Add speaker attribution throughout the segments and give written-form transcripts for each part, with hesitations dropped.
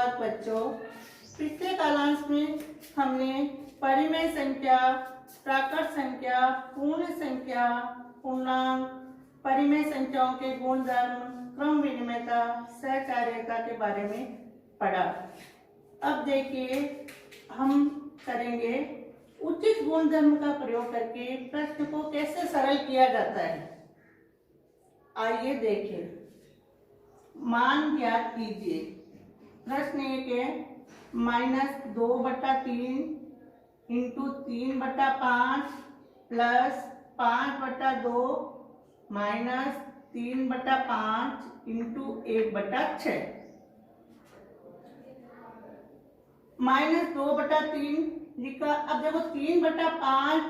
Speaker 1: सुप्रभात बच्चों। पिछले कालांश में हमने परिमेय संख्या, प्राकृत संख्या, पूर्ण संख्या, पूर्णांक, परिमेय संख्याओं के गुणधर्म, क्रम विनिमयता, सहचार्यता के बारे में पढ़ा। अब देखिए हम करेंगे उचित गुणधर्म का प्रयोग करके प्रश्न को कैसे सरल किया जाता है। आइए देखें। मान ज्ञात कीजिए। प्रश्न 1 है -2/3 इंटू 3/5 प्लस 5/2 माइनस 3/5 इंटू 1/6। -2/3 लिखा। अब देखो 3/5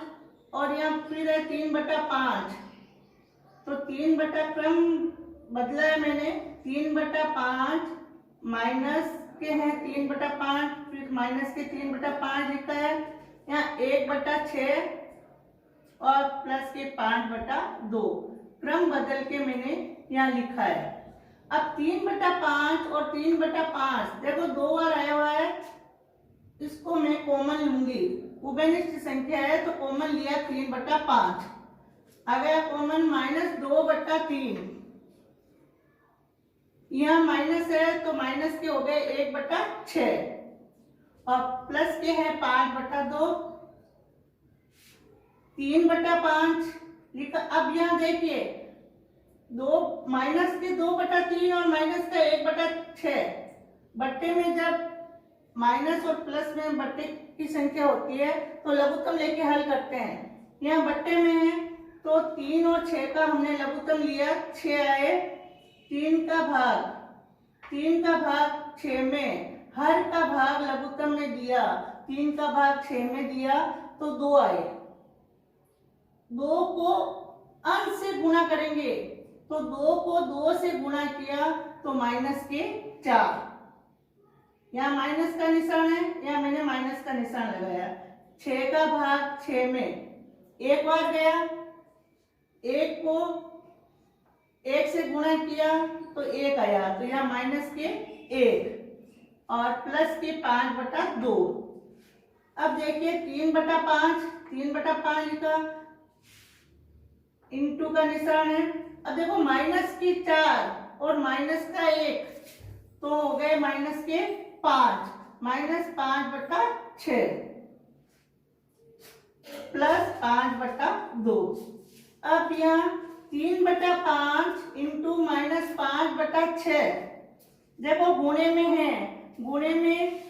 Speaker 1: और यहाँ फिर है 3/5, तो 3 बटा क्रम बदला है मैंने। 3/5 माइनस के हैं 3/5, फिर माइनस के 3/5 लिखा है। यहाँ 1/6 और प्लस के 5/2 क्रम बदल के मैंने यहाँ लिखा है। अब 3/5 और 3/5 देखो 2 बार आया हुआ है, इसको मैं कॉमन लूंगी। उभयनिष्ठ संख्या है तो कॉमन लिया 3/5। अगर कॉमन -2/3, यहाँ माइनस है तो माइनस के हो गए 1/6 और प्लस के है 5/2, 3/5 लिखा। अब यहाँ देखिए माइनस के 2/3 और माइनस का 1/6 बट्टे में, जब माइनस और प्लस में बट्टे की संख्या होती है तो लघुत्तम लेके हल करते हैं। यहाँ बट्टे में है तो 3 और 6 का हमने लघुत्तम लिया, 6 आए। 3 का भाग 6 में, हर का भाग लघुत्तम में दिया, 3 का भाग 6 में दिया तो 2 आए। 2 को अंश से गुणा करेंगे तो 2 को 2 से गुणा किया तो माइनस के 4। यहाँ माइनस का निशान है, यहाँ मैंने माइनस का निशान लगाया। 6 का भाग 6 में 1 बार गया, 1 को 1 से गुणा किया तो 1 आया, तो यहाँ माइनस के 1 और प्लस के 5/2। अब देखिए 3/5 लिखा, इंटू का निशान है। अब देखो माइनस की 4 और माइनस का 1 तो हो गए माइनस के 5, -5/6 प्लस 5/2। अब यहाँ 3/5 इंटू -5/6 देखो गुणे में है, गुणे में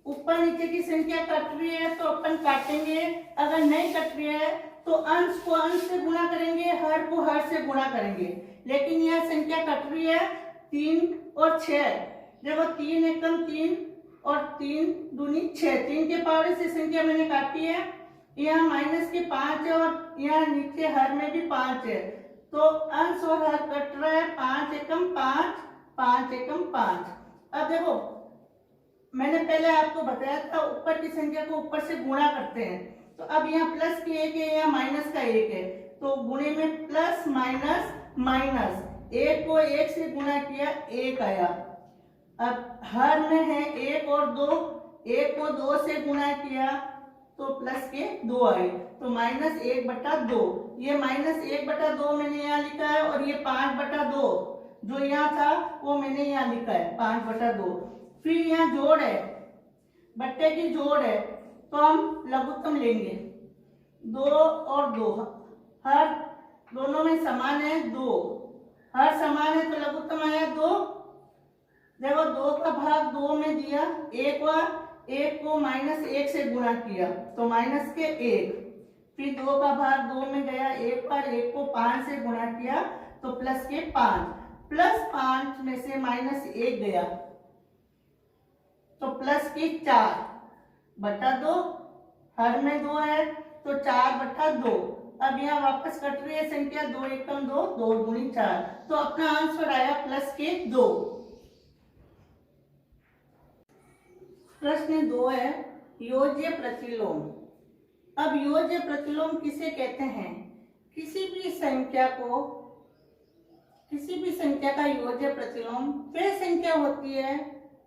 Speaker 1: ऊपर नीचे की संख्या कट रही है तो अपन काटेंगे। अगर नहीं कट रही है तो अंश को अंश से गुणा करेंगे, हर को हर से गुणा करेंगे। लेकिन यह संख्या कट रही है 3 और 6, देखो 3 एकम 3 और 3 दूनी 6, 3 के पावर से संख्या मैंने काटी है। यहाँ माइनस के 5 है और यहाँ नीचे हर में भी 5 है, तो अंश और हर कट रहा है। 5 एकम 5, 5 एकम 5। अब देखो मैंने पहले आपको बताया था ऊपर की संख्या को ऊपर से गुणा करते हैं, तो अब यहाँ प्लस की 1 है, यहाँ माइनस का 1 है, तो गुणे में प्लस माइनस माइनस, 1 को 1 से गुणा किया 1 आया। अब हर में है 1 और 2, 1 को 2 से गुणा किया तो प्लस के 2 आए, तो -1/2। ये -1/2 मैंने यहाँ लिखा है और ये 5/2 जो यहाँ था वो मैंने यहाँ लिखा है 5/2। फिर यहाँ जोड़ है, बट्टे की जोड़ है, तो हम लघुत्तम लेंगे। 2 और 2 हर दोनों में समान है, 2 हर समान है तो लघुत्तम आया 2। देखो 2 का भाग 2 में दिया, 1 बार, 1 को -1 से गुणा किया तो माइनस के 1, फिर 2 का भाग 2 में गया, 1 बार, 1 को 5 से गुणा किया तो प्लस के 5, प्लस 5 में से -1 गया तो प्लस के 4/2, हर में 2 है तो 4/2। अब यहाँ वापस कट रही है संख्या, 2 एकम 2, 2 दूनी 4, तो अपना आंसर आया प्लस के 2। प्रश्न 2 है योज्य प्रतिलोम। अब योज्य प्रतिलोम किसे कहते हैं? किसी भी संख्या का योज्य प्रतिलोम वह संख्या होती है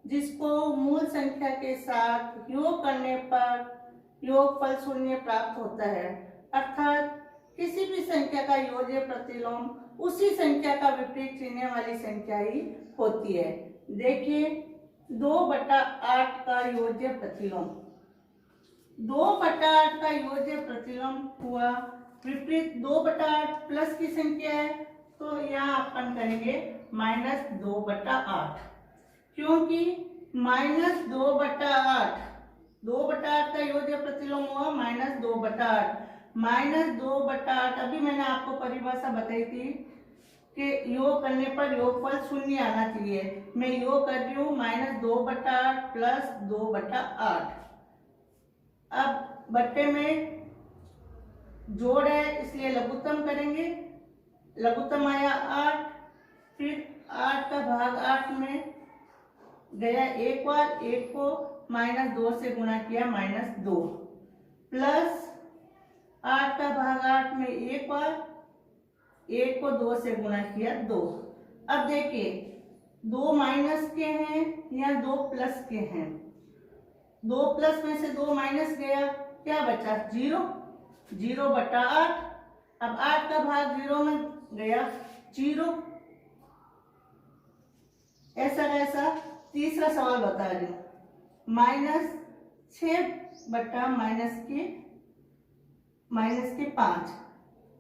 Speaker 1: जिसको मूल संख्या के साथ योग करने पर योगफल शून्य प्राप्त होता है, अर्थात किसी भी संख्या का योज्य प्रतिलोम उसी संख्या का विपरीत चिन्ह वाली संख्या ही होती है। देखिए 2/8 का योज्य प्रतिलोम, 2/8 का योज्य प्रतिलोम हुआ, विपरीत 2/8 प्लस की संख्या है तो यहाँ अपन करेंगे -2/8, क्योंकि -2/8, 2/8 का योज्य प्रतिलोम हुआ -2/8, -2/8। अभी मैंने आपको परिभाषा बताई थी कि योग करने पर योगफल शून्य आना चाहिए। मैं योग कर रही हूँ -2/8 प्लस 2/8। अब बट्टे में जोड़ है इसलिए लघुत्तम करेंगे, लघुत्तम आया 8, फिर 8 का भाग 8 में गया एक बार, एक को -2 से गुणा किया -2, प्लस 8 का भाग 8 में एक बार, एक को 2 से गुणा किया 2। अब देखिए 2 माइनस के हैं या 2 प्लस के हैं, 2 प्लस में से 2 माइनस गया, क्या बचा 0, 0/8। अब 8 का भाग 0 में गया 0। ऐसा कैसा? तीसरा सवाल बता रही हूँ, -6/-5।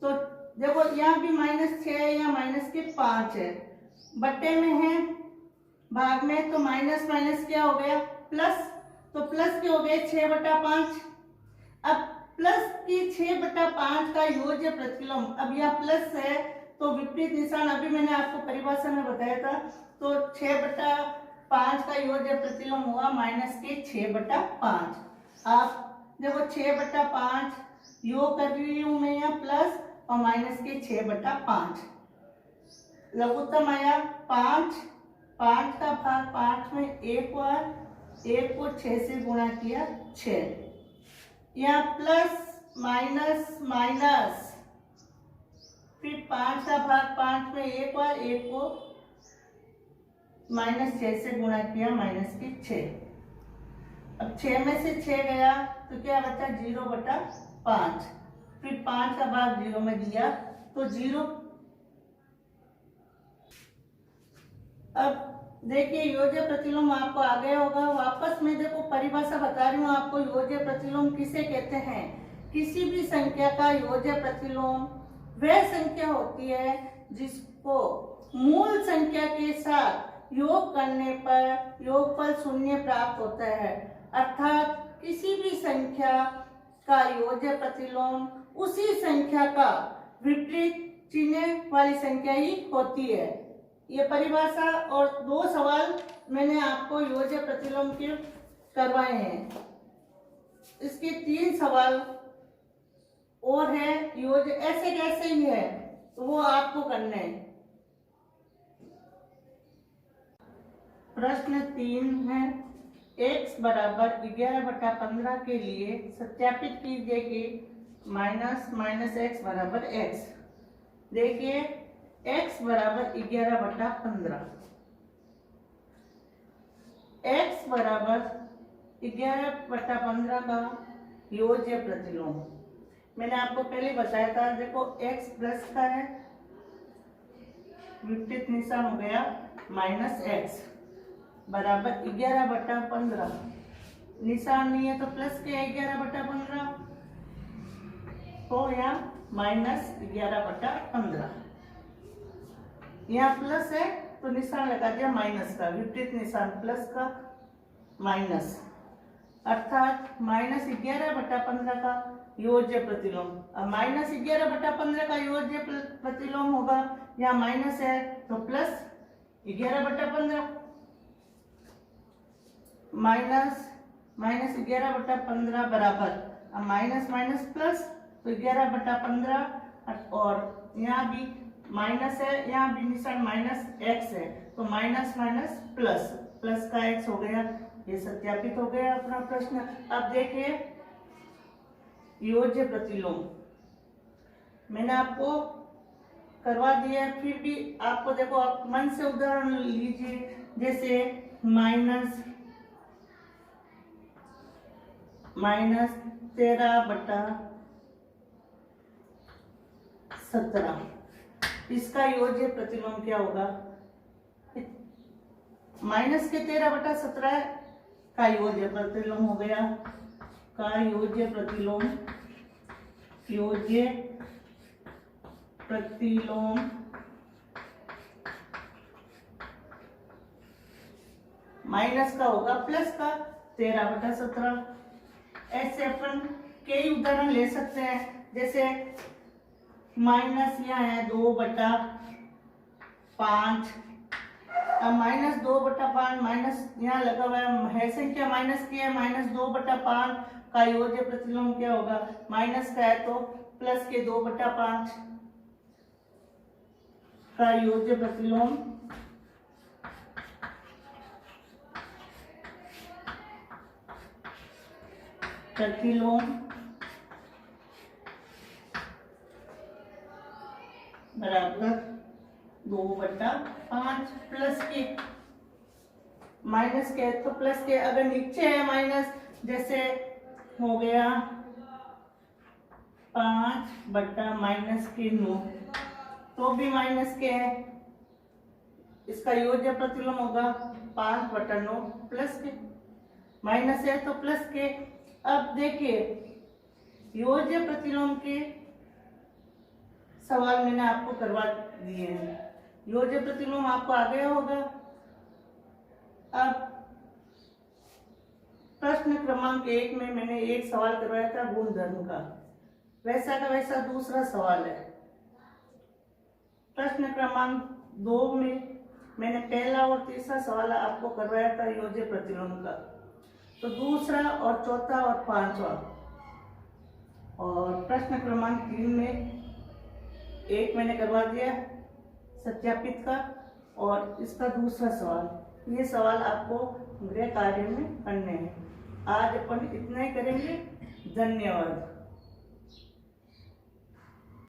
Speaker 1: तो देखो यहाँ भी -6 या -5 है, बट्टे में है, भाग में तो माइनस माइनस क्या हो गया प्लस, तो प्लस के हो गए 6/5। अब प्लस की 6/5 का योज्य प्रतिलोम, अब यह प्लस है तो विपरीत निशान अभी मैंने आपको परिभाषा में बताया था, तो 6/5 का योज्य प्रतिलोम हुआ -6/5। आप देखो 6/5 योग कर रही हूं मैं यहाँ प्लस और -6/5, लघुत्तम आया 5, 5 का भाग 5 में एक बार, एक को 6 से गुणा किया 6, यहाँ प्लस माइनस माइनस, फिर 5 का भाग 5 में एक बार, एक को -6 से गुणा किया -6। अब 6 में से 6 गया तो क्या बचा 0/5, फिर 5 का भाग 0 में दिया तो 0। अब देखिए योज्य प्रतिलोम आपको आ गया होगा, वापस मैं देखो परिभाषा बता रही हूँ आपको। योज्य प्रतिलोम किसे कहते हैं? किसी भी संख्या का योज्य प्रतिलोम वह संख्या होती है जिसको मूल संख्या के साथ योग करने पर योगफल शून्य प्राप्त होता है, अर्थात किसी भी संख्या का योज्य प्रतिलोम उसी संख्या का विपरीत चिन्ह वाली संख्या ही होती है। ये परिभाषा और 2 सवाल मैंने आपको योज्य प्रतिलोम के करवाए हैं, इसके 3 सवाल और है योज्य ऐसे कैसे ही है तो वो आपको करने हैं। प्रश्न 3 है, x बराबर 11/15 के लिए सत्यापित कीजिए कि -x बराबर x। देखिए x बराबर 11/15, x बराबर 11/15 का योज्य प्रतिलोम मैंने आपको पहले बताया था। देखो x प्लस का है, विपरीत निशान हो गया -x बराबर 11/15, निशान नहीं है तो प्लस के 11/15, तो यहाँ -11/15, यहाँ प्लस है तो निशान लगा दिया माइनस का, विपरीत निशान प्लस का माइनस, अर्थात -11/15 का योज्य प्रतिलोम। अब -11/15 का योज्य प्रतिलोम होगा, यहाँ माइनस है तो प्लस 11/15, -11/15 बराबर, अब माइनस माइनस प्लस तो 11/15, और यहाँ भी माइनस है, यहाँ भी निशान -x है तो माइनस माइनस प्लस, प्लस का x हो गया। ये सत्यापित हो गया अपना प्रश्न। अब देखिए योज्य प्रतिलोम मैंने आपको करवा दिया, फिर भी आपको देखो आप मन से उदाहरण लीजिए। जैसे माइनस 13/17। इसका योज्य प्रतिलोम क्या होगा? माइनस के 13/17 का योज्य प्रतिलोम हो गया, का योज्य प्रतिलोम, योज्य प्रतिलोम माइनस का होगा प्लस का 13/17। ऐसे अपन कई उदाहरण ले सकते हैं, जैसे माइनस यहाँ है 2/5, अब -2/5 माइनस यहाँ लगा हुआ है संख्या माइनस की है, -2/5 का योज्य प्रतिलोम क्या होगा? माइनस का है तो प्लस के 2/5 का योज्य प्रतिलोम बराबर 2/5 प्लस के, माइनस के है तो प्लस के, अगर नीचे है माइनस, जैसे हो गया 5/-9 तो भी माइनस के है, इसका योज्य प्रतिलोम होगा 5/9 प्लस के, माइनस है तो प्लस के। अब देखिए योज्य प्रतिलोम के सवाल मैंने आपको करवा दिए हैं, योज्य प्रतिलोम आपको आ गया होगा। अब प्रश्न क्रमांक 1 में मैंने एक सवाल करवाया था गुणधर्म का, वैसा का वैसा दूसरा सवाल है। प्रश्न क्रमांक 2 में मैंने पहला और तीसरा सवाल आपको करवाया था योज्य प्रतिलोम का, तो दूसरा और चौथा और पांचवा, और प्रश्न क्रमांक 3 में एक मैंने करवा दिया सत्यापित का, और इसका दूसरा सवाल। ये सवाल आपको गृह कार्य में करने हैं। आज अपन इतना ही करेंगे। धन्यवाद।